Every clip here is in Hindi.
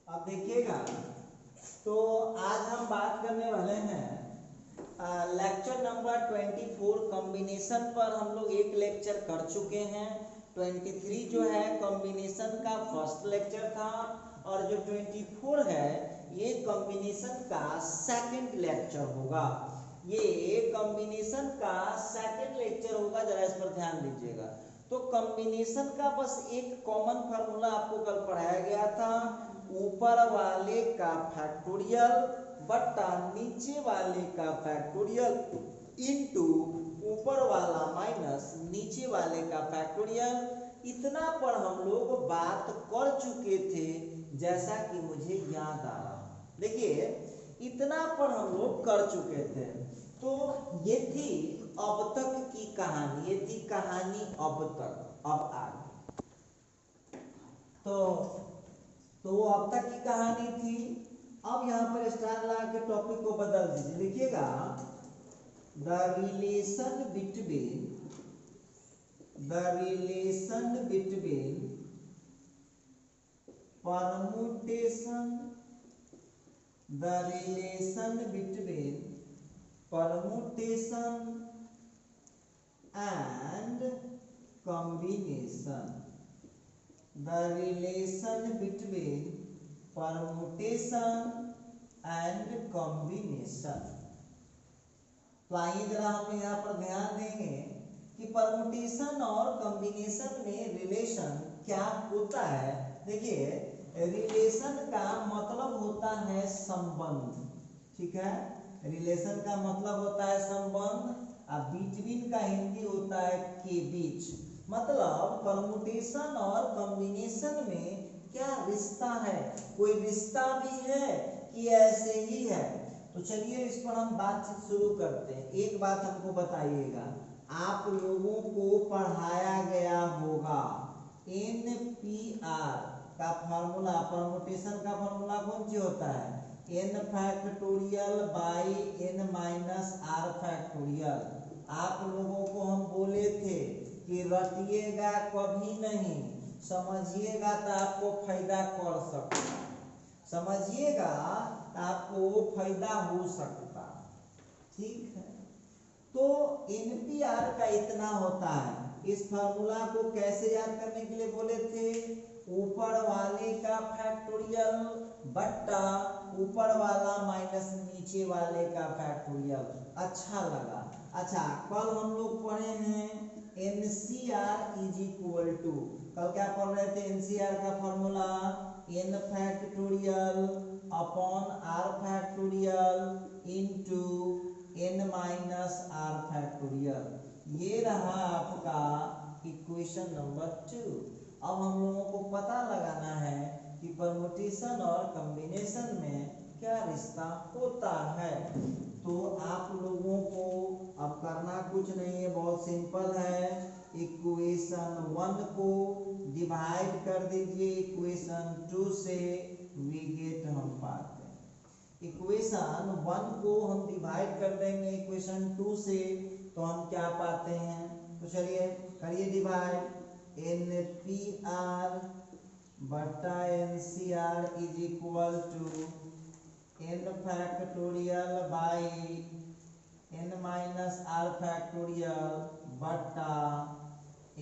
अब देखिएगा, तो आज हम बात करने वाले हैं लेक्चर नंबर 24 कॉम्बिनेशन पर। हम लोग एक लेक्चर कर चुके हैं। 23 जो है कॉम्बिनेशन का फर्स्ट लेक्चर था, और जो 24 है ये कॉम्बिनेशन का सेकंड लेक्चर होगा। ये कॉम्बिनेशन का सेकंड लेक्चर होगा, जरा इस पर ध्यान दीजिएगा। तो कॉम्बिनेशन का बस एक कॉमन फार्मूला आपको कल पढ़ाया गया था, ऊपर वाले का फैक्टोरियल बट्टा नीचे वाले का फैक्टोरियल इनटू ऊपर वाला माइनस नीचे वाले का फैक्टोरियल। इतना पर हम लोग बात कर चुके थे, जैसा कि मुझे याद आ रहा। देखिए, इतना पर हम लोग कर चुके थे। तो ये थी अब तक की कहानी, ये थी कहानी अब तक। अब आगे तो वो अब तक की कहानी थी। अब यहाँ पर स्टार लगा के टॉपिक को बदल दीजिए। लिखिएगा the relation between permutation and combination. The relation between permutation and combination. तो आइए जरा हम यहाँ पर ध्यान देंगे कि परमुटेशन और कॉम्बिनेशन में रिलेशन क्या होता है। देखिए, रिलेशन का मतलब होता है संबंध, ठीक है। रिलेशन का मतलब होता है संबंध, और बिटवीन का हिंदी होता है के बीच। मतलब परमुटेशन और कॉम्बिनेशन में क्या रिश्ता है, कोई रिश्ता भी है कि ऐसे ही है। तो चलिए इस पर हम बातचीत शुरू करते हैं। एक बात हमको बताइएगा, आप लोगों को पढ़ाया गया होगा NPR का फार्मूला, परमुटेशन का फार्मूला कौन सी होता है, n factorial by n minus r factorial. आप लोगों को हम बोले थे कि रटिएगा कभी नहीं, समझिएगा तो आपको फायदा कर सकता, समझिएगा तो आपको फायदा हो सकता, ठीक है। तो NPR का इतना होता है। इस फार्मूला को कैसे याद करने के लिए बोले थे, ऊपर वाले का फैक्टोरियल बट्टा ऊपर वाला माइनस नीचे वाले का फैक्टोरियल। अच्छा लगा। अच्छा, कल हम लोग पढ़े हैं NCR इज इक्वल टू, कल क्या पढ़ रहे थे, NCR का formula n factorial upon r factorial into n minus r factorial. ये रहा आपका इक्वेशन नंबर 2। अब हम लोगों को पता लगाना है कि परमुटेशन और कॉम्बिनेशन में क्या रिश्ता होता है। तो आप लोगों को अब करना कुछ नहीं है, बहुत सिंपल है। इक्वेशन 1 को डिवाइड कर दीजिए इक्वेशन 2 से, वी गेट हम पाते हैं। इक्वेशन 1 को हम डिवाइड कर देंगे इक्वेशन 2 से, तो हम क्या पाते हैं। तो चलिए करिए डिवाइड। NPR बटा NCR is equal to n factorial by n minus r factorial बटा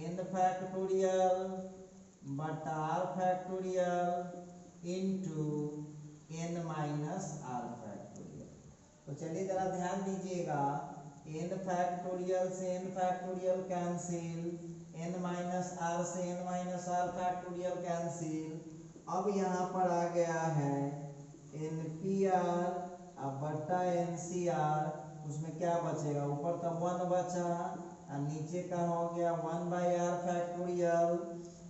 n फैक्टोरियल बटा r factorial into n minus r factorial. तो चलिए जरा ध्यान दीजिएगा, n फैक्टोरियल से n factorial cancel, n minus r से n minus r factorial cancel. अब यहाँ पर आ गया है NPR बटा NCR, उसमें क्या बचेगा, ऊपर तो 1 बचा और नीचे का हो गया 1 बाई आर फैक्टोरियल।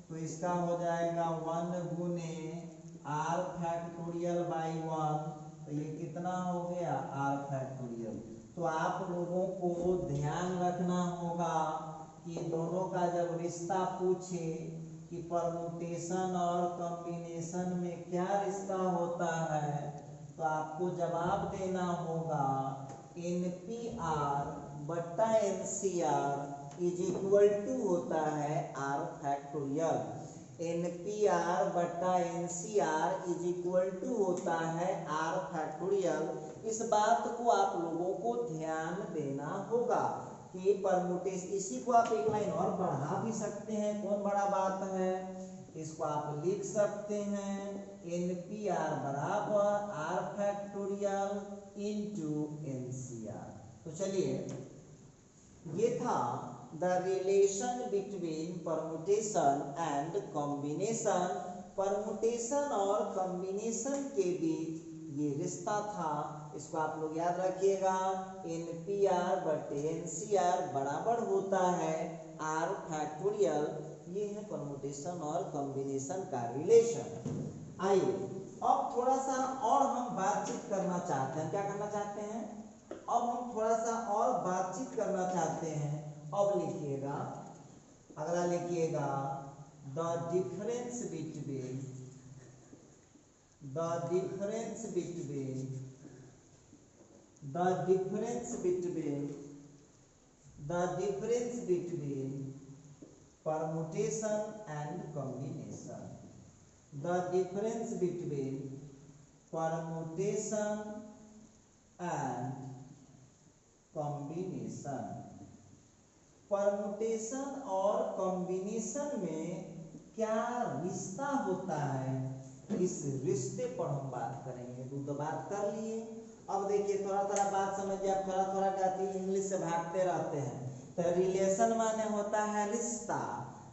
तो इसका हो जाएगा 1 गुने आर फैक्टोरियल बाई 1, तो ये कितना हो गया आर फैक्टोरियल। तो आप लोगों को ध्यान रखना होगा कि दोनों का जब रिश्ता पूछे कि परमुटेशन और कॉम्बिनेशन में क्या रिश्ता होता है, तो आपको जवाब देना होगा NPR बटा NCR इज इक्वल टू होता है आर फैक्टोरियल। NPR बटा NCR इज इक्वल टू होता है R फैक्टोरियल। इस बात को आप लोगों को ध्यान देना होगा कि परमुटेशन, इसी को आप एक लाइन और बढ़ा भी सकते हैं, कौन बड़ा बात है, इसको आप लिख सकते हैं NPR बराबर R फैक्टोरियल इंटू NCR। तो चलिए, ये था the relation between permutation and combination. Permutation और कॉम्बिनेशन के बीच ये रिश्ता था, इसको आप लोग याद रखिएगा। NPR बटे NCR बराबर होता है R फैक्टोरियल। ये है परमुटेशन और कॉम्बिनेशन का रिलेशन। आइए अब थोड़ा सा और हम बातचीत करना चाहते हैं। क्या करना चाहते हैं? अब हम थोड़ा सा और बातचीत करना चाहते हैं। अब लिखिएगा, अगला लिखिएगा, the difference between permutation and combination। The difference between permutation and combination। Permutation और कॉम्बिनेशन में क्या रिश्ता होता है, इस रिश्ते पर हम बात करेंगे। तो बात कर लिए। अब देखिए, थोड़ा थोड़ा बात समझिए। आप थोड़ा थोड़ा कहते हैं, इंग्लिश से भागते रहते हैं। तो रिलेशन माने होता है रिश्ता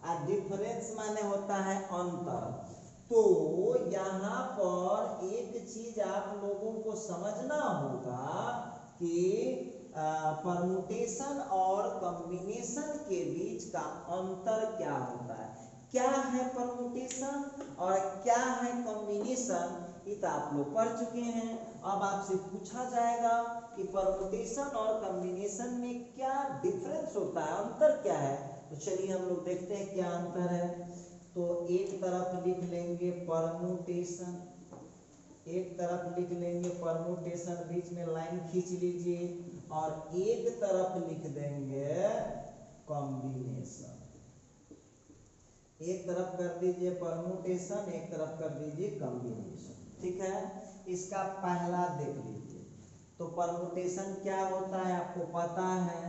और डिफरेंस माने होता है अंतर। तो यहाँ पर एक चीज आप लोगों को समझना होगा कि परमुटेशन और कॉम्बिनेशन के बीच का अंतर क्या होता है। क्या है परमुटेशन और क्या है कॉम्बिनेशन, ये तो आप लोग पढ़ चुके हैं। अब आपसे पूछा जाएगा कि परमुटेशन और कॉम्बिनेशन में क्या डिफरेंस होता है, अंतर क्या है। तो चलिए हम लोग देखते हैं क्या अंतर है। तो एक तरफ लिख लेंगे परमुटेशन, एक तरफ लिख लेंगे परमुटेशन, बीच में लाइन खींच लीजिए, और एक तरफ लिख देंगे कॉम्बिनेशन। एक तरफ कर दीजिए परमुटेशन, एक तरफ कर दीजिए कॉम्बिनेशन। ठीक है, इसका पहला देख लीजिए। तो परमुटेशन क्या होता है आपको पता है,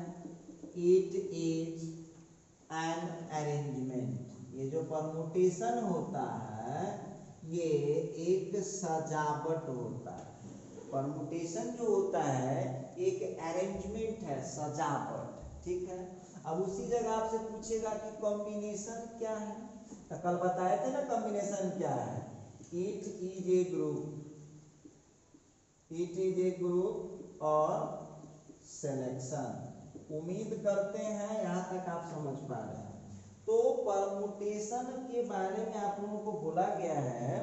इट इज एन अरेंजमेंट। ये जो परमुटेशन होता है ये एक सजावट होता है। परमुटेशन जो होता है एक अरेंजमेंट है, सजावट। ठीक है, अब उसी जगह आपसे पूछेगा कि कॉम्बिनेशन क्या है। तो कल बताए थे ना कॉम्बिनेशन क्या है, इट इज ए ग्रुप और सिलेक्शन। उम्मीद करते हैं यहाँ तक आप समझ पा रहे हैं। तो परमुटेशन के बारे में आप लोगों को बोला गया है,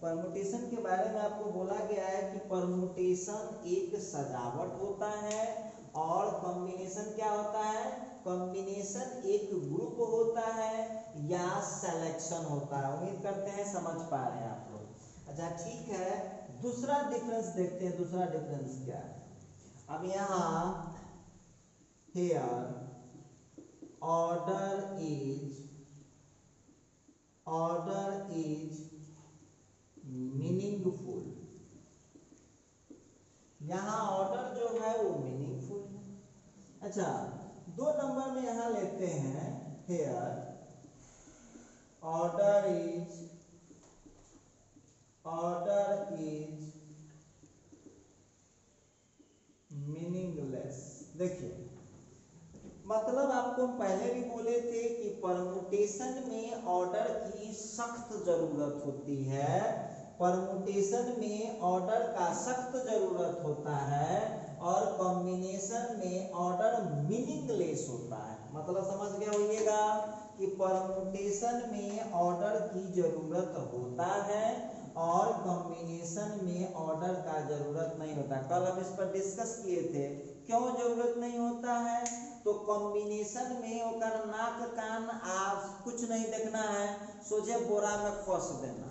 परमुटेशन के बारे में आपको बोला गया है कि परमुटेशन एक सजावट होता है और कॉम्बिनेशन क्या होता है, कॉम्बिनेशन एक ग्रुप होता है या सिलेक्शन होता है। उम्मीद करते हैं समझ पा रहे हैं आप लोग। अच्छा ठीक है, दूसरा डिफरेंस देखते हैं। दूसरा डिफरेंस क्या है, अब यहाँ हियर ऑर्डर इज मीनिंगफुल। यहाँ ऑर्डर जो है वो मीनिंगफुल है। अच्छा, 2 नंबर में यहाँ लेते हैं, हियर ऑर्डर इज मीनिंगलेस। देखिए, मतलब आपको पहले भी बोले थे कि परमुटेशन में ऑर्डर की सख्त जरूरत होती है। परमुटेशन में ऑर्डर का सख्त जरूरत होता है और कॉम्बिनेशन में ऑर्डर मीनिंगलेस होता है। मतलब समझ गया होइएगा कि परमुटेशन में ऑर्डर की जरूरत होता है और कॉम्बिनेशन में ऑर्डर का जरूरत नहीं होता। कल हम इस पर डिस्कस किए थे, क्यों जरूरत नहीं होता है। तो कॉम्बिनेशन में ओकर नाक कान आप कुछ नहीं देखना है, सोझे बोरा में कस देना,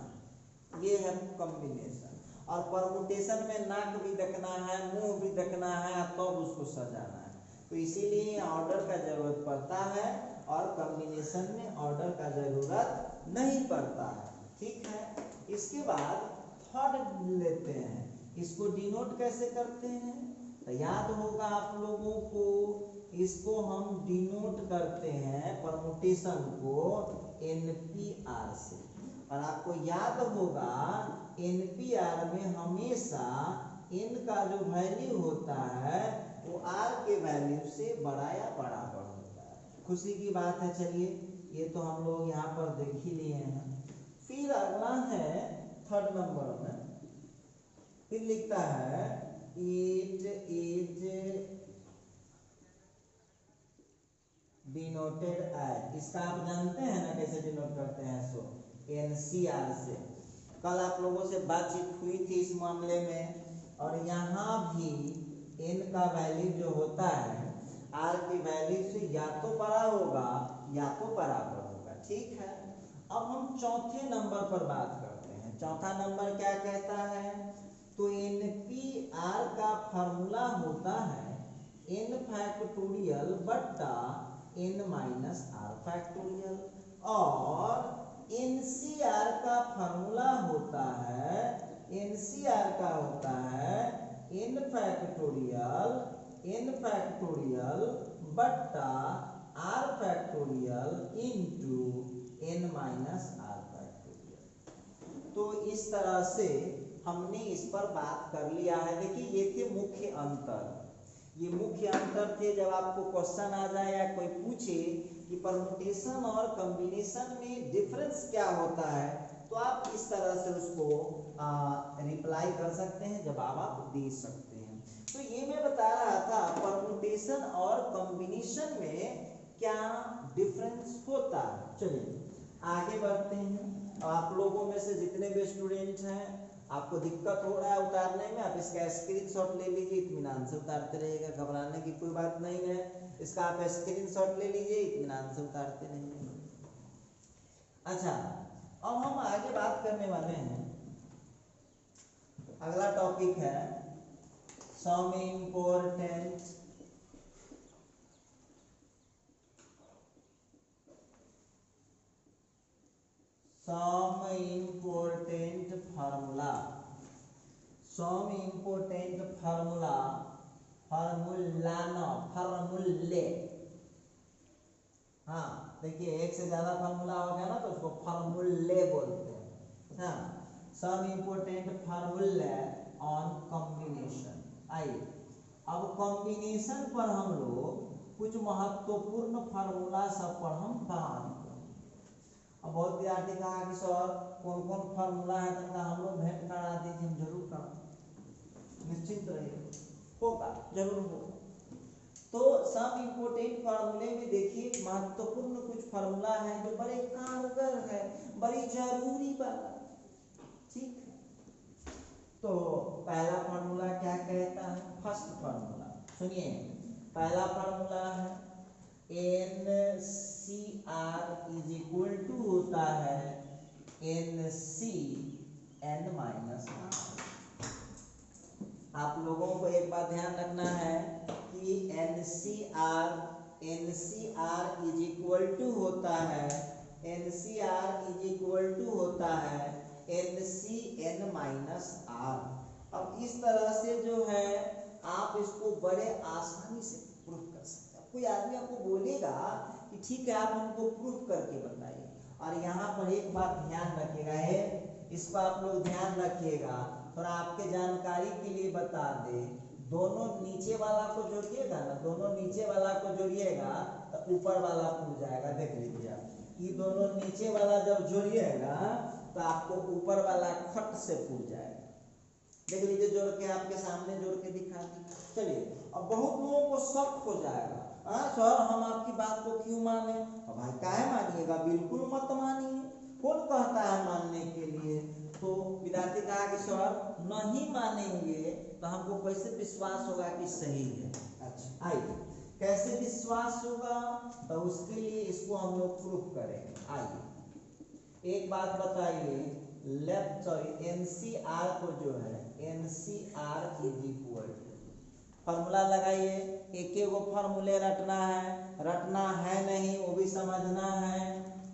ये है कॉम्बिनेशन। और परमुटेशन में नाक भी देखना है, मुंह भी देखना है, तब तो उसको सजाना है। तो इसीलिए ऑर्डर का जरूरत पड़ता है और कॉम्बिनेशन में ऑर्डर का जरूरत नहीं पड़ता है। ठीक है, इसके बाद थर्ड लेते हैं, इसको डिनोट कैसे करते हैं, तो याद होगा आप लोगों को, इसको हम डिनोट करते हैं परमुटेशन को NPR से। और आपको याद होगा NPR में हमेशा n का जो वैल्यू होता है वो r के वैल्यू से बड़ा या बराबर होता है। खुशी की बात है। चलिए, ये तो हम लोग यहाँ पर देख ही लिए हैं। फिर अगला है थर्ड नंबर में, फिर लिखता है इट इज डिनोटेड एज, इसका आप जानते हैं ना कैसे डिनोट करते हैं, सो NCR से। कल आप लोगों से बातचीत हुई थी इस मामले में, और यहाँ भी n का वैल्यू जो होता है r की वैल्यू से या तो बड़ा होगा या तो बराबर होगा। ठीक है, अब हम चौथे नंबर पर बात करते हैं। चौथा नंबर क्या कहता है, तो NPR का फॉर्मूला होता है n फैक्टोरियल बट्टा n माइनस r फैक्टोरियल, और NCR का फॉर्मूला होता है, NCR का होता है n फैक्टोरियल बट्टा r factorial into n minus r factorial. तो इस तरह से हमने इस पर बात कर लिया है। देखिए, ये थे मुख्य अंतर, ये मुख्य अंतर थे। जब आपको क्वेश्चन आ जाए या कोई पूछे कि परमुटेशन और कॉम्बिनेशन में डिफरेंस क्या होता है, तो आप इस तरह से उसको रिप्लाई कर सकते हैं, जवाब आप दे सकते हैं। तो ये मैं बता रहा था परमुटेशन और कॉम्बिनेशन में क्या डिफरेंस होता है। चलिए आगे बढ़ते हैं। आप लोगों में से जितने भी स्टूडेंट हैं, आपको दिक्कत हो रहा है उतारने में, आप इसका स्क्रीनशॉट ले लीजिए, इत्मीनान से उतारते रहिएगा, घबराने की कोई बात नहीं है। इसका आप स्क्रीनशॉट ले लीजिए, इत्मीनान से उतारते रहिए। अच्छा, अब हम आगे बात करने वाले हैं, अगला टॉपिक है some important formula. Some important formula, formula न फार्मूले। हाँ देखिए, एक से ज्यादा फार्मूला हो गया ना तो उसको फार्मूले बोलते हैं। हाँ, some important formula on combination. आइए, अब कॉम्बिनेशन पर हम लोग कुछ महत्वपूर्ण फार्मूला सब पर हम बात करेंगे। अब बहुत विद्यार्थी कहा कि सर कौन कौन फार्मूला है, तो हम लोग भेंट करा दीजिए। हम जरूर करा, निश्चिंत रहिए, होगा, जरूर होगा। तो सम इम्पोर्टेंट फार्मूले में देखिए महत्वपूर्ण कुछ फार्मूला है जो बड़े कारगर है, बड़ी जरूरी वाला। ठीक है, तो पहला फार्मूला क्या कहता है, फर्स्ट फार्मूला सुनिए। पहला फार्मूला है NCR इज इक्वल टू होता है NC n माइनस r। आप लोगों को एक बात ध्यान रखना है कि NCR इज इक्वल टू होता है, NCR इज इक्वल टू होता है NC n माइनस r। अब इस तरह से जो है आप इसको बड़े आसानी से प्रूफ कर सकते हैं। कोई आदमी आपको बोलेगा कि ठीक है आप हमको प्रूफ करके बताइए, और यहाँ पर एक बात ध्यान रखिएगा है, इसको आप लोग ध्यान रखिएगा, थोड़ा आपके जानकारी के लिए बता दे। दोनों नीचे वाला को जोड़िएगा ना, दोनों नीचे वाला को जोड़िएगा तो ऊपर वाला पूर जाएगा। देख लीजिए आप, ये दोनों नीचे वाला जब जोड़िएगा तो आपको ऊपर वाला खट से पूर जाएगा। देख लीजिए, जोड़ के आपके सामने जोड़ के दिखा दी। चलिए, अब बहुत लोगों को शक हो जाएगा, सर हम आपकी बात को क्यों माने। अब भाई काहे मानिएगा, बिल्कुल मत मानिए, कौन कहता है मानने के लिए। तो विद्यार्थी कहा कि सर नहीं मानेंगे तो हमको कैसे विश्वास होगा कि सही है। अच्छा आइए, कैसे विश्वास होगा, तो उसके लिए इसको हम लोग प्रूफ करेंगे। आइए एक बात बताइए, लेफ्ट NCR को जो है NCR इज इक्वल फॉर्मूला लगाइए। एक एक गो फॉर्मूले रटना है नहीं वो भी समझना है।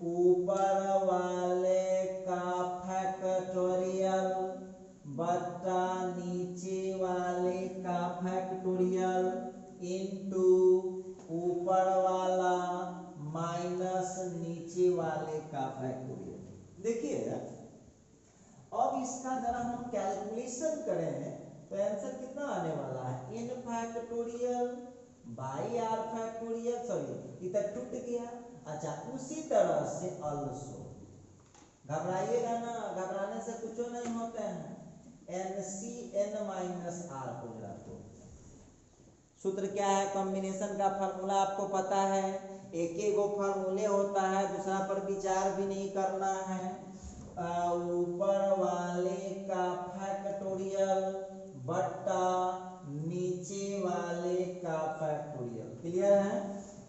ऊपर वाले का फैक्टोरियल बटा नीचे वाले का फैक्टोरियल इनटू ऊपर वाला माइनस नीचे वाले का फैक्टोरियल। देखिए अब इसका जरा हम कैलकुलेशन करें तो आंसर कितना आने वाला है, n factorial by r factorial, sorry इधर टूट गया। अच्छा उसी तरह से अल्सो, घबराइएगा ना, घबराने से कुछ नहीं होता है, NCn माइनस r हो जाए तो सूत्र क्या है, कॉम्बिनेशन का फार्मूला आपको पता है, एक एक गो फार्मूले होता है, दूसरा पर विचार भी नहीं करना है। ऊपर वाले का फैक्टोरियल बट्टा नीचे वाले का फैक्टोरियल, क्लियर है,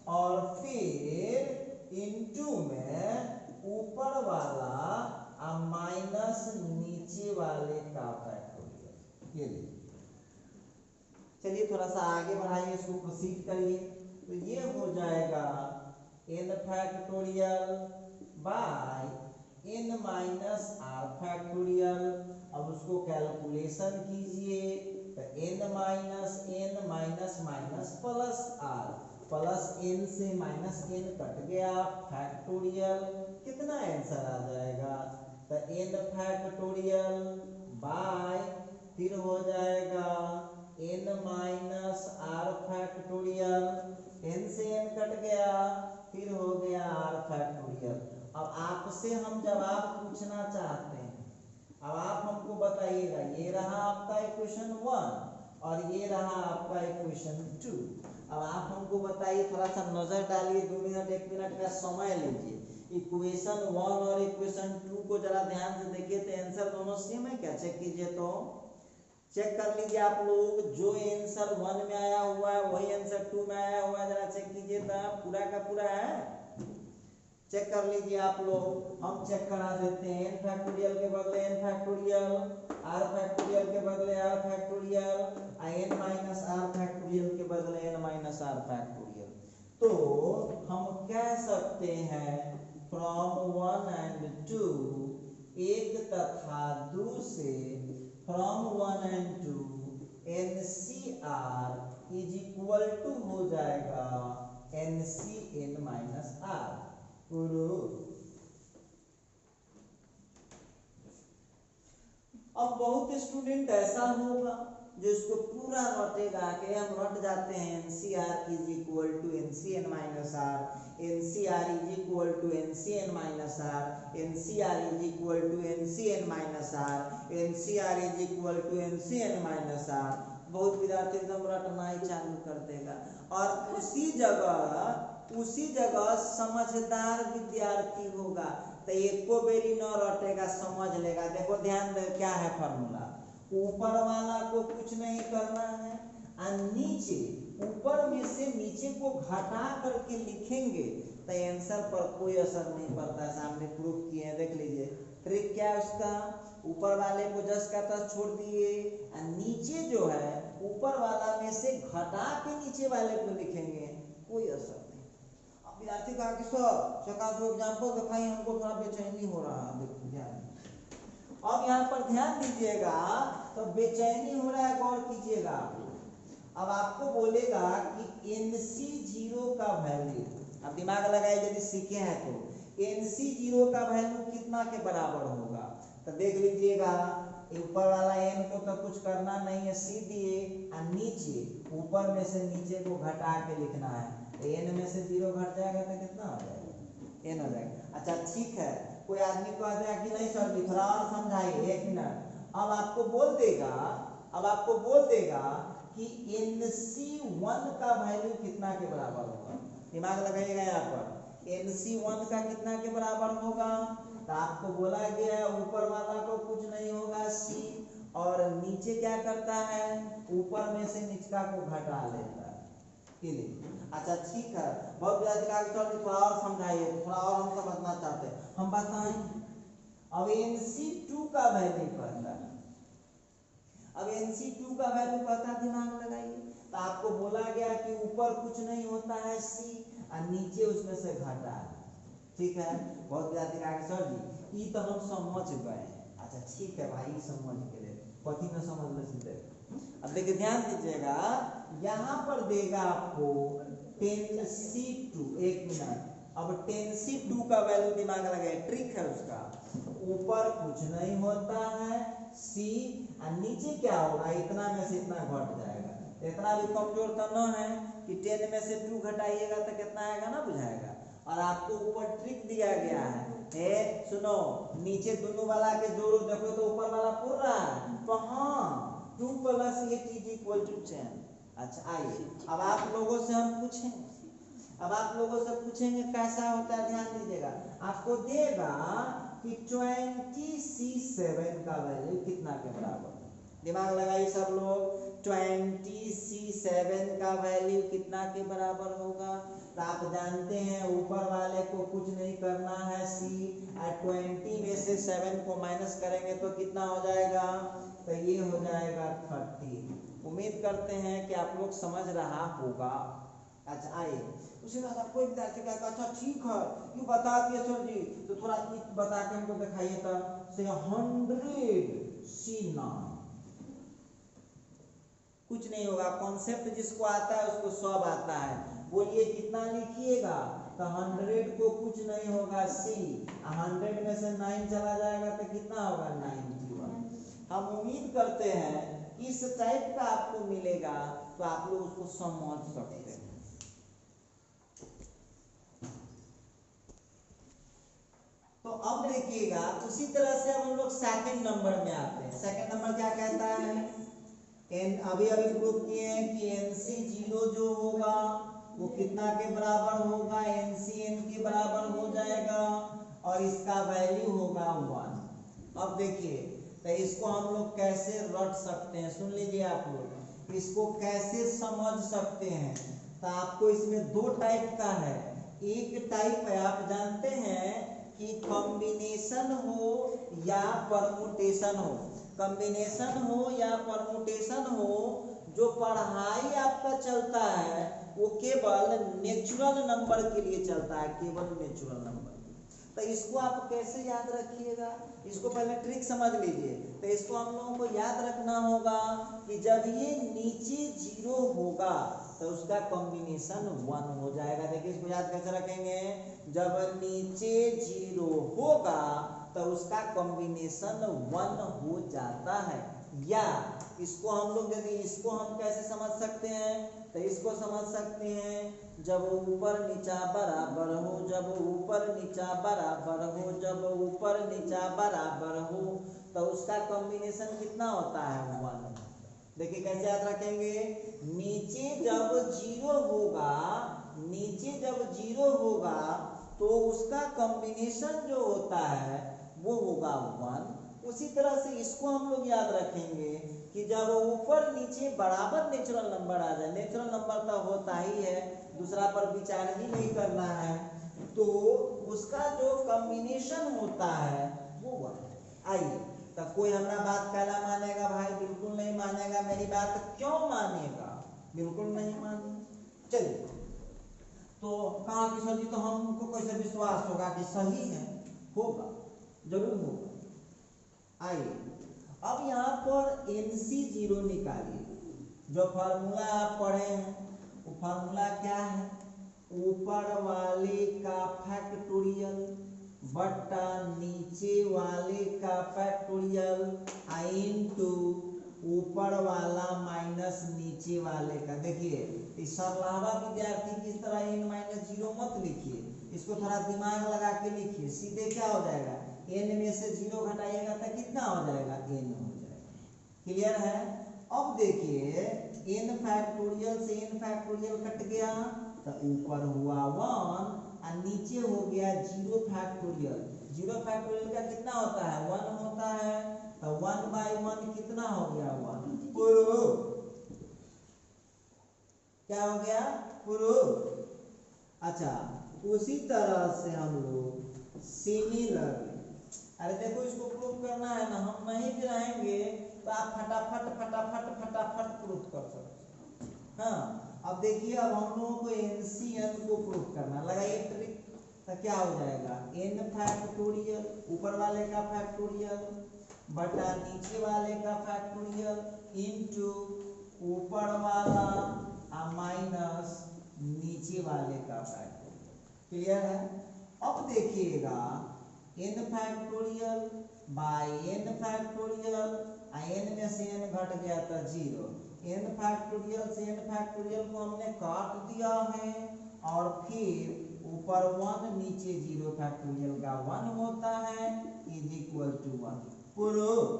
और फिर इनटू में ऊपर वाला माइनस नीचे वाले का फैक्टोरियल। ये लीजिए, चलिए थोड़ा सा आगे बढ़ाइए, इसको प्रोसीड करिए, तो ये हो जाएगा n factorial by n minus r factorial. अब उसको कैलकुलेशन कीजिए तो n minus minus plus r, plus n से माइनस n कट गया, फैक्टोरियल कितना आंसर आ जाएगा, तो n फैक्टोरियल बाय फिर हो जाएगा n minus r factorial, n से n कट गया, फिर हो गया r फैक्टोरियल। अब आपसे हम जवाब पूछना चाहते हैं, अब आप हमको बताइएगा, ये रहा आपका इक्वेशन 1 और ये रहा आपका इक्वेशन 2। अब आप हमको बताइए, थोड़ा सा नजर डालिए, 2 मिनट 1 मिनट का समय लीजिए, इक्वेशन 1 और इक्वेशन 2 को जरा ध्यान से देखिए, तो आंसर दोनों सेम है क्या, चेक कीजिए, तो चेक कर लीजिए आप लोग, जो आंसर 1 में आया हुआ है वही आंसर 2 में आया हुआ है, जरा चेक कीजिए तो पूरा का पूरा है, चेक कर लीजिए आप लोग। हम चेक करा देते हैं, n फैक्टोरियल के बदले n फैक्टोरियल, r फैक्टोरियल के बदले r factorial, n minus r factorial के बदले n माइनस r फैक्टोरियल। तो हम कह सकते हैं फ्रॉम 1 एंड 2, एक तथा दूसरे from 1 and 2 NCr is equal to हो जाएगा NCn माइनस r। अब बहुत स्टूडेंट ऐसा होगा जो इसको पूरा रटेगा कि हम रट जाते हैं, NCr is equal to NCn minus r, NCr is equal to NCn minus r, NCr is equal to NCn minus r, NCr is equal to NCn minus r। बहुत विद्यार्थी एकदम रटना ही चालू कर देगा, और उसी जगह समझदार विद्यार्थी होगा तो एको बेरी न रटेगा, समझ लेगा। देखो ध्यान दे, क्या है फॉर्मूला, ऊपर वाला को कुछ नहीं करना है, और नीचे ऊपर में से नीचे को घटा करके लिखेंगे तो आंसर पर कोई असर नहीं पड़ता है, सामने प्रूफ किए हैं, देख लीजिए। ट्रिक क्या है उसका, ऊपर वाले को जस्ट का तस छोड़ दिए, और नीचे जो है ऊपर वाला में से घटा के नीचे वाले को लिखेंगे, कोई असर नहीं। अब विद्यार्थी कहा कि सर चका दो एग्जाम्पल दिखाई, हमको थोड़ा बेचैनी हो रहा है, देखो ध्यान। अब यहाँ पर ध्यान दीजिएगा, तो बेचैनी हो रहा है, गौर कीजिएगा। अब आपको बोलेगा कि NC0 का वैल्यू, अब दिमाग लगाए यदि सीखे हैं तो, NC0 का वैल्यू कितना के बराबर होगा, तो देख लीजिएगा, ऊपर वाला n को तो कुछ करना नहीं है, सी दिए, और नीचे ऊपर में से नीचे को घटा के लिखना है, तो n में से 0 घट जाएगा तो कितना हो जाएगा, n हो जाएगा। अच्छा ठीक है, कोई आदमी को आता है कि नहीं सर जी थोड़ा और समझाइए, 1 मिनट। अब आपको बोल देगा कि NC1 का वैल्यू कितना के बराबर होगा, दिमाग लगाइएगा यहाँ पर, NC1 का कितना के बराबर होगा, तो आपको बोला गया है ऊपर वाला को कुछ नहीं होगा C, और नीचे क्या करता है, ऊपर में से निचला को घटा लेता है। अच्छा ठीक है, बहुत थोड़ा और समझाइए, थोड़ा और हम समझना चाहते हैं, हम बताएं। अब NC2 का वैल्यू कहता है, अब NC2 का वैल्यू कहता है, दिमाग लगाइए, तो आपको बोला गया कि ऊपर कुछ नहीं होता है C, और नीचे उसमें से घटा है, ठीक है, बहुत विद्यार्थी कहा कि सर जी ई तो हम समझ गए। अच्छा ठीक है भाई, समझ गए, कथी न समझ ले सीधे। अब देखिए ध्यान दीजिएगा, यहाँ पर देगा आपको 10C2, एक मिनट। अब 10C2 का वैल्यू दिमाग लगाए, ट्रिक है उसका, ऊपर कुछ नहीं होता है C, और नीचे क्या होगा, इतना में से इतना घट जाएगा। इतना भी कमजोर तो न है कि 10 में से 2 घटाइएगा तो कितना आएगा ना बुझाएगा। और आपको ऊपर ट्रिक दिया गया है, सुनो, नीचे दोनों वाला के जोड़ो, देखो तो ऊपर वाला पूरा तो हाँ 2 + 8 = 10। अच्छा आइए, अब आप लोगों से हम पूछेंगे, अब आप लोगों से पूछेंगे कैसा होता है, ध्यान दीजिएगा। आपको देगा कि 20C7 का वैल्यू कितना के बराबर, दिमाग लगाइए सब लोग, 20C7 का वैल्यू कितना के बराबर होगा। तो आप जानते हैं ऊपर वाले को कुछ नहीं करना है C, और 20 में से 7 को माइनस करेंगे तो कितना हो जाएगा, तो ये हो जाएगा 30। उम्मीद करते हैं कि आप लोग समझ रहा होगा। अच्छा आइए, उसी तरह कोई विद्यार्थी कहेगा अच्छा ठीक है ये बता दिए सर जी, तो थोड़ा बता के हमको दिखाइए तो। 100C9, कुछ नहीं होगा, कॉन्सेप्ट जिसको आता है उसको सब आता है। बोलिए कितना लिखिएगा, तो 100 को कुछ नहीं होगा C, 100 में से 9 चला जाएगा तो कितना होगा 91। हम उम्मीद करते हैं इस टाइप का आपको मिलेगा तो आप लोग उसको समझ सकते हैं। तो अब देखिएगा उसी तरह से हम लोग सेकंड नंबर में आते हैं। सेकंड नंबर क्या कहता है, अभी प्रूव किए हैं कि NC0 जो होगा वो कितना के बराबर होगा, NCN के बराबर हो जाएगा, और इसका वैल्यू होगा 1। अब देखिए तो इसको हम लोग कैसे रट सकते हैं, सुन लीजिए आप लोग, इसको कैसे समझ सकते हैं। तो आपको इसमें 2 टाइप का है। एक टाइप है, आप जानते हैं कि कॉम्बिनेशन हो या परमुटेशन हो, कॉम्बिनेशन हो या परमुटेशन हो, जो पढ़ाई आपका चलता है वो केवल नेचुरल नंबर के लिए चलता है, केवल नेचुरल नंबर। तो इसको आप कैसे याद रखिएगा, इसको पहले ट्रिक समझ लीजिए। तो इसको हम लोगों को याद रखना होगा कि जब ये नीचे 0 होगा तो उसका कॉम्बिनेशन 1 हो जाएगा। देखिए इसको याद कैसे रखेंगे, जब नीचे 0 होगा तो उसका कॉम्बिनेशन 1 हो जाता है। या इसको हम लोग यदि इसको हम कैसे समझ सकते हैं, तो इसको समझ सकते हैं जब ऊपर नीचा बराबर हो, जब ऊपर नीचा बराबर हो, जब ऊपर नीचा बराबर हो, तो उसका कॉम्बिनेशन कितना होता है 1। देखिए कैसे याद रखेंगे, नीचे जब 0 होगा, नीचे जब 0 होगा तो उसका कॉम्बिनेशन जो होता है वो होगा 1। उसी तरह से इसको हम लोग याद रखेंगे कि जब ऊपर नीचे बराबर नेचुरल नंबर आ जाए, नेचुरल नंबर तो होता ही है, दूसरा पर विचार ही नहीं करना है, तो उसका जो कॉम्बिनेशन होता है वो 1। आइए, तो कोई हमारा बात कहला मानेगा भाई, बिल्कुल नहीं मानेगा। मेरी बात क्यों मानेगा, बिल्कुल नहीं मानेगा। चलिए, तो कहा कि सर जी तो हमको कैसे विश्वास होगा कि सही है, होगा, जरूर होगा। आइए, अब यहाँ पर NC0 निकालिए। जो फार्मूला आप पढ़े हैं वो फार्मूला क्या है, ऊपर वाले का फैक्टोरियल बटा नीचे वाले का फैक्टोरियल इनटू ऊपर वाला माइनस नीचे वाले का। देखिए इस सरलावा विद्यार्थी की तरह n-0 मत लिखिए, इसको थोड़ा दिमाग लगा के लिखिए। सीधे क्या हो जाएगा, n में से 0 घटाइएगा तो कितना हो जाएगा, n हो जाएगा। क्लियर है। अब देखिए n फैक्टोरियल से n फैक्टोरियल कट गया तो ऊपर हुआ 1 और नीचे हो गया 0 फैक्टोरियल। 0 फैक्टोरियल का कितना होता है, 1 होता है, तो 1/1 कितना हो गया, 1 प्रूफ। क्या हो गया, प्रूफ। अच्छा, उसी तरह से हम लोग सिमिलर, अरे देखो इसको प्रूफ करना है ना, हम नहीं भी रहेंगे तो आप फटाफट फटाफट फटाफट प्रूफ कर सकते हैं। हाँ, अब देखिए अब हम लोगों को NCN को प्रूफ करना, लगाइए ट्रिक। तो क्या हो जाएगा n फैक्टोरियल, ऊपर वाले का फैक्टोरियल बटा नीचे वाले का फैक्टोरियल इनटू ऊपर वाला माइनस नीचे वाले का फैक्टोरियल। क्लियर है? अब देखिएगा n factorial by n factorial, n में से n घट गया था 0, n फैक्टोरियल से n फैक्टोरियल को हमने काट दिया है और फिर ऊपर 1 नीचे 0 फैक्टोरियल का 1 होता है इज इक्वल टू 1। प्रूफ।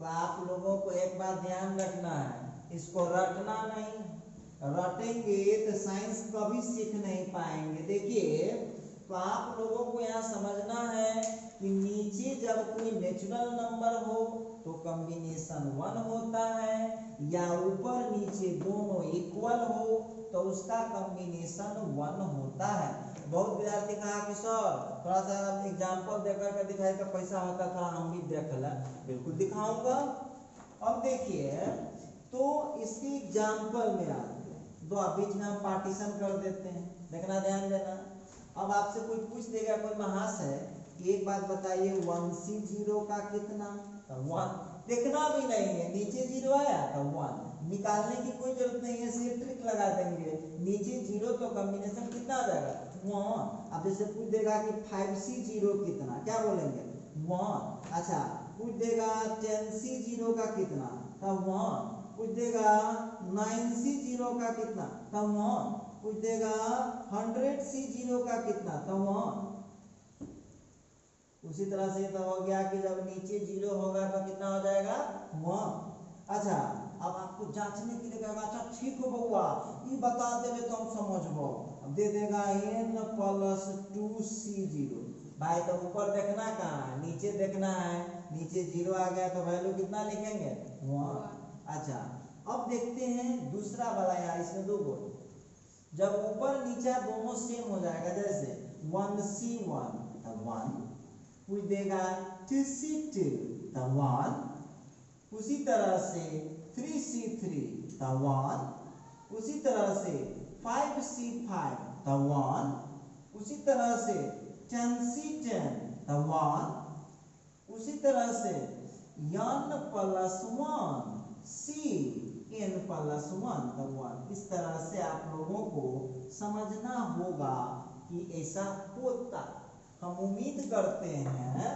तो आप लोगों को एक बात ध्यान रखना है, इसको रटना नहीं, रटेंगे तो साइंस कभी सीख नहीं पाएंगे। देखिए तो आप लोगों को यहाँ समझना है कि नीचे जब कोई नेचुरल नंबर हो तो कॉम्बिनेशन 1 होता है, या ऊपर नीचे दोनों इक्वल हो तो उसका कॉम्बिनेशन 1 होता है। बहुत विद्यार्थी कहा कि सर थोड़ा सा एग्जांपल देकर के दिखाए तो कैसा होता, थोड़ा हम भी देख ले। बिल्कुल दिखाऊंगा। अब देखिए तो इसकी एग्जांपल में आते हैं, दो बीच में हम पार्टीशन कर देते हैं, देखना ध्यान देना। अब आपसे कोई पूछ देगा कोई महाशय कि एक बात बताइए 1c0 का कितना, तो 1 देखना भी नहीं है, नीचे 0 आया तो 1 निकालने की कोई जरूरत नहीं है, सिर्फ ट्रिक लगा देंगे। नीचे 0 तो कॉम्बिनेशन कितना आ जाएगा 1। अब जैसे पूछ देगा कि 5c0 कितना, क्या बोलेंगे 1। अच्छा पूछ देगा 10c0 का कितना, तो 1। पूछ देगा 9c0 का कितना, तो 1। पूछ देगा 100c0 का कितना, तो 1। उसी तरह से तो हो गया कि जब नीचे 0 होगा तो कितना हो जाएगा 1। अच्छा अब आपको जांचने के लिए कहेगा अच्छा ठीक हो बउआ ये बता देले तो हम समझबो। अब दे देगा n प्लस 2c0। भाई तो ऊपर देखना कहाँ है, नीचे देखना है, नीचे 0 आ गया तो वैल्यू कितना लिखेंगे 1। अच्छा अब देखते हैं दूसरा वाला, यार इसमें दो बोल, जब ऊपर नीचा दोनों सेम हो जाएगा, जैसे 1c1 तो 1, पूछ देगा 2c2 तो 1, उसी तरह से 3c3 तो 1, उसी तरह से 5c5 तो 1, उसी तरह से 10c10 तो 1, उसी तरह से n plus 1c n plus 1 तो 1। इस तरह से आप लोगों को समझना होगा कि ऐसा होता। हम उम्मीद करते हैं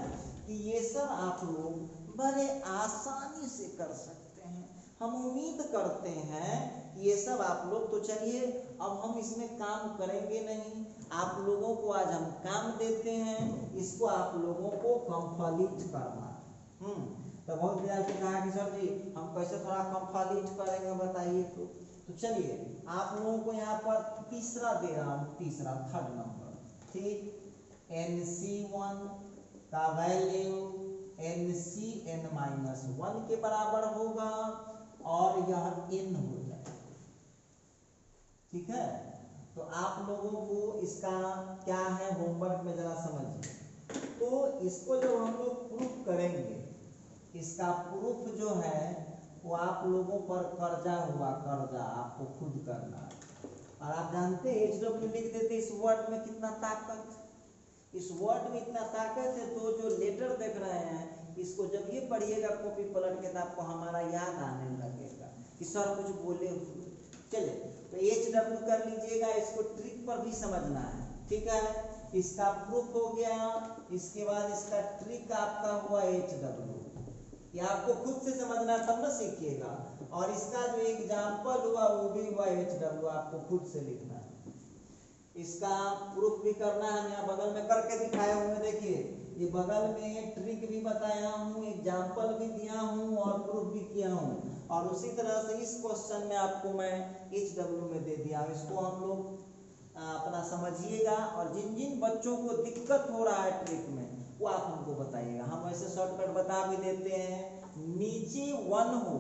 कि ये सब आप लोग बड़े आसानी से कर सकते हैं। हम उम्मीद करते हैं कि ये सब आप लोग, तो चलिए अब हम इसमें काम करेंगे नहीं, आप लोगों को आज हम काम देते हैं, इसको आप लोगों को कंप्लीट करना। तो बहुत विद्यार्थी कहा कि सर जी हम कैसे थोड़ा कंप्लीट करेंगे बताइए। तो चलिए आप लोगों को यहाँ पर तीसरा दे रहा हूँ, तीसरा थर्ड नंबर, ठीक। nc1 का वैल्यू nc(n-1) के बराबर होगा और यह n हो जाएगा, ठीक है। तो आप लोगों को इसका क्या है होमवर्क में जरा समझिए। तो इसको जब हम लोग प्रूफ करेंगे, इसका प्रूफ जो है वो आप लोगों पर कर्जा हुआ, कर्जा आपको खुद करना है। और आप जानते हैं HW लिख देते इस वर्ड में कितना ताकत, इस वर्ड में इतना ताकत है। तो जो लेटर देख रहे हैं इसको जब ये पढ़िएगा कॉपी पलट के तो आपको हमारा याद आने लगेगा कि सर कुछ बोले हुए। चले तो HW कर लीजिएगा, इसको ट्रिक पर भी समझना है, ठीक है। इसका प्रूफ हो गया, इसके बाद इसका ट्रिक आपका हुआ HW, ये आपको खुद से समझना तब ना सीखिएगा। और इसका जो एग्जाम्पल हुआ वो भी हुआ HW, आपको खुद से लिखना है। इसका प्रूफ भी करना है, हम यहाँ बगल में करके दिखाया हूँ, देखिए ये बगल में ट्रिक भी बताया हूँ, एग्जाम्पल भी दिया हूँ और प्रूफ भी किया हूँ। और उसी तरह से इस क्वेश्चन में आपको मैं HW में दे दिया, इसको हम लोग अपना समझिएगा। और जिन जिन बच्चों को दिक्कत हो रहा है ट्रिक में वो आप हमको बताइएगा, हम ऐसे शॉर्टकट बता भी देते हैं। नीचे 1 हो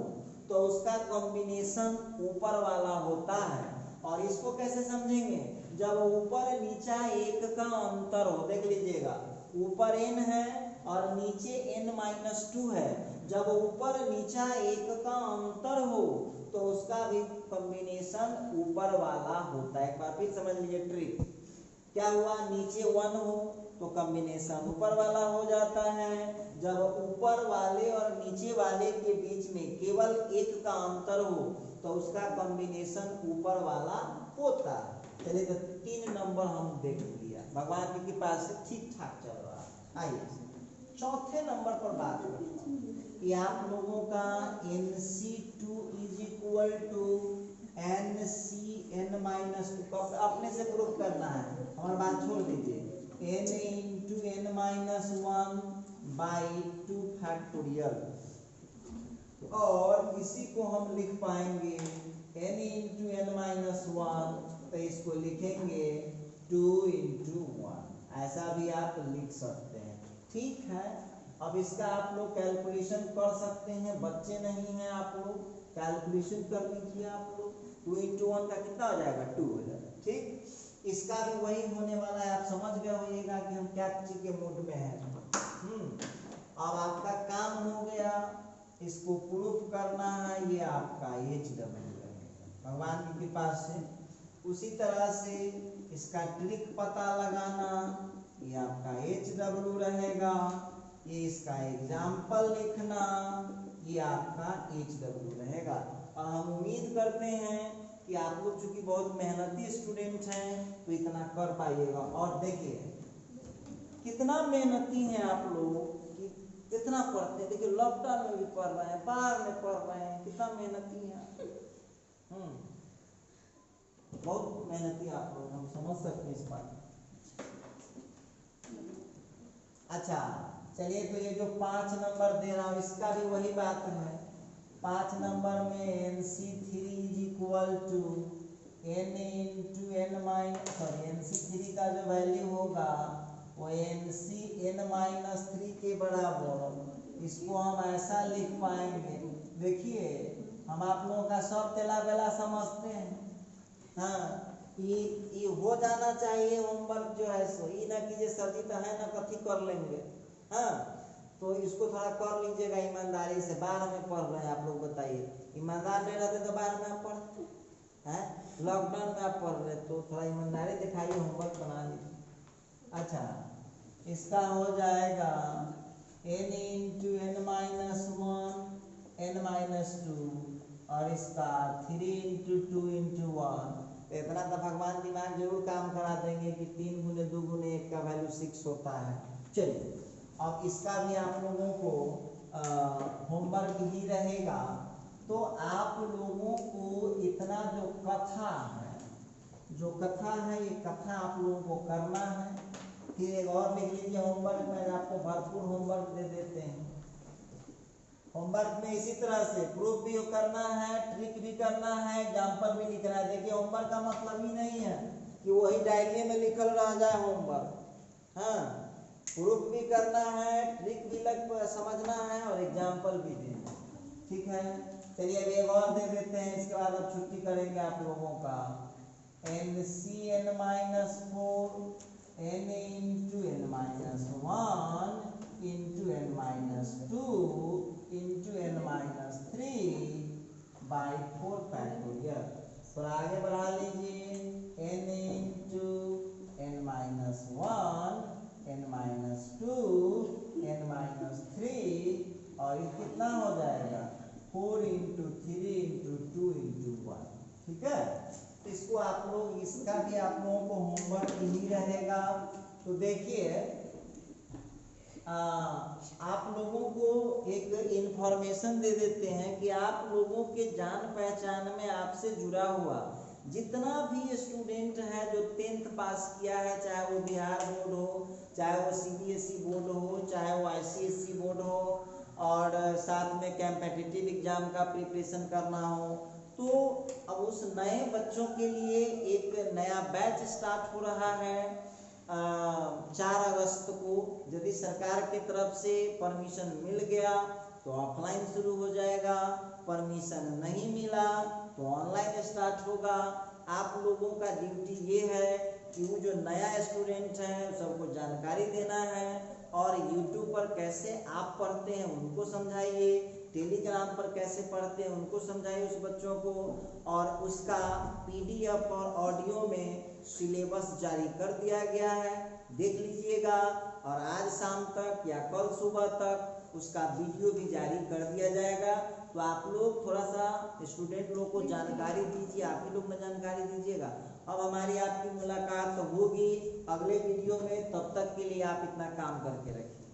तो उसका कॉम्बिनेशन ऊपर वाला होता है। और इसको कैसे समझेंगे, जब ऊपर नीचा 1 का अंतर हो, देख लीजिएगा ऊपर n है और नीचे n-2 है, जब ऊपर नीचा 1 का अंतर हो तो उसका भी कॉम्बिनेशन ऊपर वाला होता है। एक बार फिर समझ लीजिए ट्रिक। क्या हुआ, नीचे 1 हो तो कॉम्बिनेशन ऊपर वाला हो जाता है। जब ऊपर वाले और नीचे वाले के बीच में केवल 1 का अंतर हो तो उसका कॉम्बिनेशन ऊपर वाला होता है। चलिए तो 3 नंबर हम देख लिया, भगवान की कृपा से ठीक ठाक चल रहा है। आइए चौथे नंबर पर बात करते हैं कि आप लोगों का NC2 is equal to NCn-2 अपने से प्रूफ करना है, हमारी बात छोड़ दीजिए। n into n-1 by 2 factorial, और इसी को हम लिख पाएंगे n इंटू n-1, तो इसको लिखेंगे 2 इंटू 1, ऐसा भी आप लिख सकते हैं। ठीक है, अब इसका आप लोग कैलकुलेशन कर सकते हैं, बच्चे नहीं हैं आप लोग, कैलकुलेशन कर लीजिए आप लोग। 2 इंटू 1 का कितना हो जाएगा, 2 हो जाएगा। ठीक, इसका भी वही होने वाला है, आप समझ गए होइएगा कि हम क्या चीज के मूड में हैं। अब आपका काम हो गया, इसको प्रूफ करना है, ये आपका HW रहेगा भगवान की कृपा से। उसी तरह से इसका ट्रिक पता लगाना, ये आपका HW रहेगा। ये इसका एग्जाम्पल लिखना, ये आपका HW रहेगा। और हम उम्मीद करते हैं कि आप लोग चूंकि बहुत मेहनती स्टूडेंट हैं तो इतना कर पाइएगा। और देखिए कितना मेहनती हैं आप लोग कि कितना पढ़ते हैं। देखिए लॉकडाउन में भी पढ़ रहे हैं, बाहर में पढ़ रहे हैं, कितना मेहनती हैं। बहुत मेहनती आप लोग, हम समझ सकते हैं इस बात। अच्छा चलिए, तो ये जो 5 नंबर दे रहा हूँ इसका भी वही बात है। 5 नंबर में NC3 is equal to n into NC3 का जो वैल्यू होगा वो NCn-3 के बराबर। इसको हम ऐसा लिख पाएंगे, देखिए हम आप लोगों का सब तेला बेला समझते हैं। हाँ, ये हो जाना चाहिए होमवर्क जो है सो, ये ना कीजिए सर जी तो है ना कथी कर लेंगे। हाँ, तो इसको थोड़ा कर लीजिएगा ईमानदारी से। 12 में पढ़ रहे हैं आप लोग, बताइए ईमानदार नहीं रहते तो 12 में आप पढ़ते हैं, लॉकडाउन में आप पढ़ रहे तो थोड़ा ईमानदारी दिखाइए, होमवर्क बना लीजिए। अच्छा, इसका हो जाएगा n इंटू n-1 n-2 और इसका 3 इंटू 2 इंटू 1। इतना तो भगवान दिमाग जरूर काम करा देंगे कि 3 गुने 2 गुने 1 का वैल्यू 6 होता है। चलिए अब इसका भी आप लोगों को होमवर्क ही रहेगा। तो आप लोगों को इतना जो कथा है ये कथा आप लोगों को करना है। फिर एक और लिख लीजिए होमवर्क में, आपको भरपूर होमवर्क दे देते हैं। होमवर्क में इसी तरह से प्रूफ भी करना है, ट्रिक भी करना है, एग्जाम्पल भी लिखना है। देखिए होमवर्क का मतलब ही नहीं है कि वही डायरी में लिखल रह जाए होमवर्क। हाँ, प्रूफ भी करना है, ट्रिक भी समझना है और एग्जाम्पल भी देना। ठीक है, चलिए अब एक और दे देते हैं, इसके बाद अब छुट्टी करेंगे आप लोगों का। NCn-4 n into n-1 into n-2 into n-3 by 4 factorial. थोड़ा आगे बढ़ा लीजिए, n into n-1 n-2 n-3 और ये कितना हो जाएगा 4 इंटू 3 इंटू 2 इंटू 1। ठीक है, तो इसको आप लोग, इसका भी आप लोगों को होमवर्क ही रहेगा। तो देखिए आप लोगों को एक इंफॉर्मेशन दे देते हैं कि आप लोगों के जान पहचान में आपसे जुड़ा हुआ जितना भी स्टूडेंट है जो 10th पास किया है, चाहे वो बिहार बोर्ड हो, चाहे वो CBSE बोर्ड हो, चाहे वो ICSE बोर्ड हो, और साथ में कैंपेटिटिव एग्जाम का प्रिपरेशन करना हो, तो अब उस नए बच्चों के लिए एक नया बैच स्टार्ट हो रहा है 4 अगस्त को। यदि सरकार की तरफ से परमिशन मिल गया तो ऑफलाइन शुरू हो जाएगा, परमिशन नहीं मिला तो ऑनलाइन स्टार्ट होगा। आप लोगों का ड्यूटी ये है कि वो जो नया स्टूडेंट है सबको जानकारी देना है, और यूट्यूब पर कैसे आप पढ़ते हैं उनको समझाइए, टेलीग्राम पर कैसे पढ़ते हैं उनको समझाइए उस बच्चों को, और उसका पीडीएफ और ऑडियो में सिलेबस जारी कर दिया गया है, देख लीजिएगा। और आज शाम तक या कल सुबह तक उसका वीडियो भी जारी कर दिया जाएगा। तो आप लोग थोड़ा सा स्टूडेंट लोग को जानकारी दीजिए, आप ही लोग में जानकारी दीजिएगा। अब हमारी आपकी मुलाकात होगी अगले वीडियो में, तब तक के लिए आप इतना काम करके रखिए।